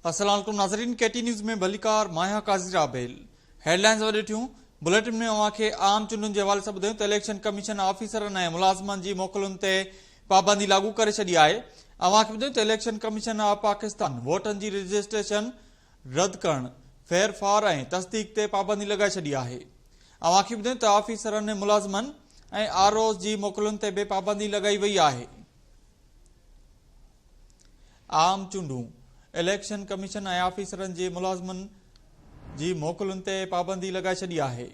अस्सलाम वालेकुम नाज़रीन, केटी न्यूज़ में भलीकार माया काज़ी राबेल। हेडलाइंस वॾे थियूं। बुलेटिन में अवांखे आम चूंडुनि जे हवाले सां ॿुधायूं त इलेक्शन कमीशन ऑफिसरनि ऐं मुलाज़िमनि जी मोकलुनि ते पाबंदी लागू करे छॾी आहे। अवांखे ॿुधायूं त इलेक्शन कमीशन ऑफ पाकिस्तान वोटनि जी रजिस्ट्रेशन रद्द करणु, फेरफार ऐं तस्दीक ते पाबंदी लॻाए छॾी आहे। अवांखे ॿुधायूं त ऑफिसरनि ऐं मुलाज़िमनि ऐं आरओज़ जी मोकलुनि ते बि पाबंदी लॻाई वई आहे। आम चूंडूं, इलेक्शन कमीशन ऐं ऑफिसरनि जे मुलाज़िमनि जी मोकलुनि ते पाबंदी लॻाए छॾी आहे।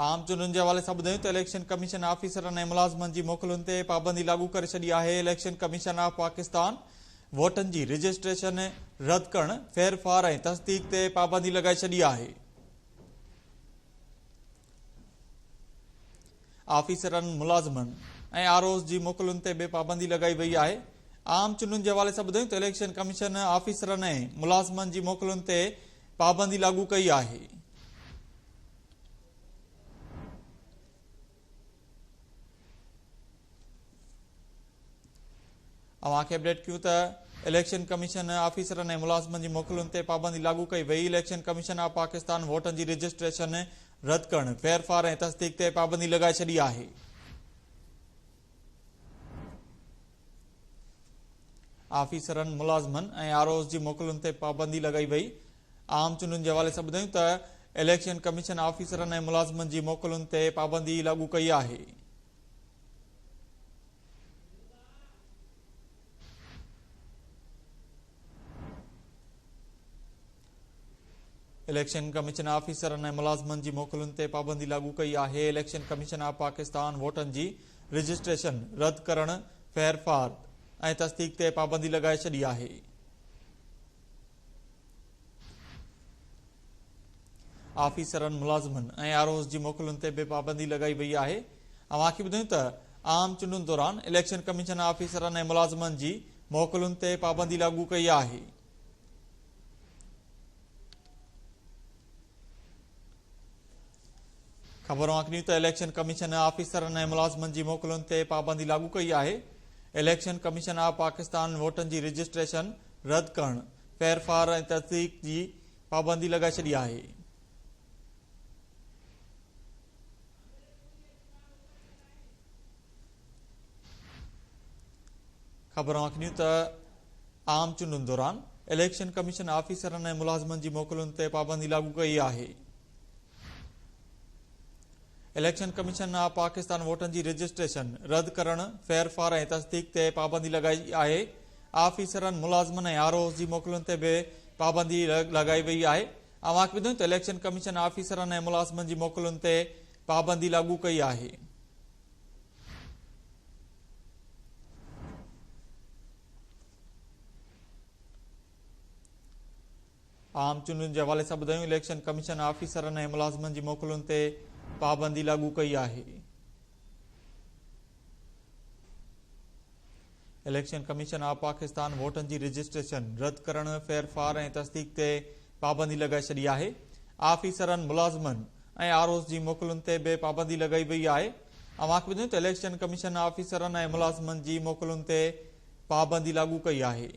आम चूंडुनि जे हवाले सां ॿुधायूं त इलेक्शन कमीशन ऑफिसरनि ऐं मुलाज़िमनि जी मोकलुनि ते पाबंदी लागू करे छॾी आहे। इलेक्शन कमीशन ऑफ पाकिस्तान वोटनि जी रजिस्ट्रेशन रद्द करणु, फेरफार ऐं तस्दीक ते पाबंदी लॻाए छॾी आहे। ऑफिसरनि, मुलाज़िमनि ऐं आरओज़ जी मोकलुनि ते बि पाबंदी लॻाई वई आहे। आम चूंडुनि जे हवाले सां ॿुधायूं त इलेक्शन कमीशन ऑफिसरनि ऐं मुलाज़िमनि जी मोकलुनि ते पाबंदी लागू कई आहे। अवांखे अपडेट कयूं त इलेक्शन कमीशन ऑफिसरनि ऐं मुलाज़िमनि जी मोकलुनि ते पाबंदी लागू कई वई। इलेक्शन कमीशन ऑफ पाकिस्तान वोटनि जी रजिस्ट्रेशन रद्द करणु, फेरफार ऐं तस्दीक ते पाबंदी लॻाए छॾी आहे। ऑफिसरनि, मुलाज़िमनि ऐं आरओज़ जी मोकलुनि ते पाबंदी लॻाई वई। आम चूंडुनि जे हवाले सां ॿुधायूं त इलेक्शन कमीशन ऑफिसरनि ऐं मुलाज़िमनि जी मोकलुनि ते पाबंदी लागू कई आहे। इलेक्शन कमीशन ऑफिसरनि ऐं मुलाज़िमनि जी मोकलुनि ते पाबंदी लागू कई आहे। इलेक्शन कमीशन ऑफ पाकिस्तान वोटनि जी रजिस्ट्रेशन रद्द करणु, फेरफार ऐं तस्दीक ते पाबंदी लॻाए छॾी आहे। ऑफिसरनि, मुलाज़िमनि ऐं आरओज़ जी मोकलुनि ते बि पाबंदी लॻाई वई आहे। अवांखे ॿुधायूं त आम चूंडुनि दौरान इलेक्शन कमीशन ऑफिसरनि ऐं मुलाज़िमनि जी मोकलुनि ते पाबंदी लागू कई आहे। ख़बरूं आख़िरियूं त इलेक्शन कमीशन ऑफिसरनि ऐं मुलाज़िमनि जी मोकलुनि ते पाबंदी लागू कई आहे। इलेक्शन कमीशन ऑफ पाकिस्तान वोटनि जी रजिस्ट्रेशन रद्द करणु, फेरफार ऐं तस्दीक जी पाबंदी लॻाए छॾी आहे। ख़बरूं आख़िरियूं त आम चूंडुनि दौरान इलेक्शन कमीशन ऑफिसरनि ऐं मुलाज़िमनि जी मोकलुनि ते पाबंदी लागू कई आहे। इलेक्शन कमीशन ऑफ पाकिस्तान वोटनि जी रजिस्ट्रेशन रद्द करणु, फेरफार ऐं तस्दीक ते पाबंदी लॻाई आहे। ऑफिसरनि, मुलाज़िमनि ऐं आरओज़ जी मोकलुनि ते बि पाबंदी लॻाई वई आहे। अवांखे ॿुधायूं त इलेक्शन कमीशन ऑफिसरनि ऐं मुलाज़िमनि जी मोकलुनि ते पाबंदी लागू कई आहे। आम चूंडुनि जे हवाले सां ॿुधायूं इलेक्शन कमीशन ऑफिसरनि ऐं मुलाज़िमनि जी मोकलुनि ते पाबंदी लागू कई आहे। इलेक्शन कमीशन ऑफ पाकिस्तान वोटनि जी रजिस्ट्रेशन रद्द करणु, फेरफार ऐं तस्दीक ते पाबंदी लॻाए छॾी आहे। ऑफिसरनि, मुलाज़िमनि ऐं आरओज़ जी मोकलुनि ते बि पाबंदी लॻाई वई आहे। अवांखे ॿुधायूं त इलेक्शन कमीशन ऑफिसरनि ऐं मुलाज़िमनि जी मोकलुनि ते पाबंदी लागू कई आहे।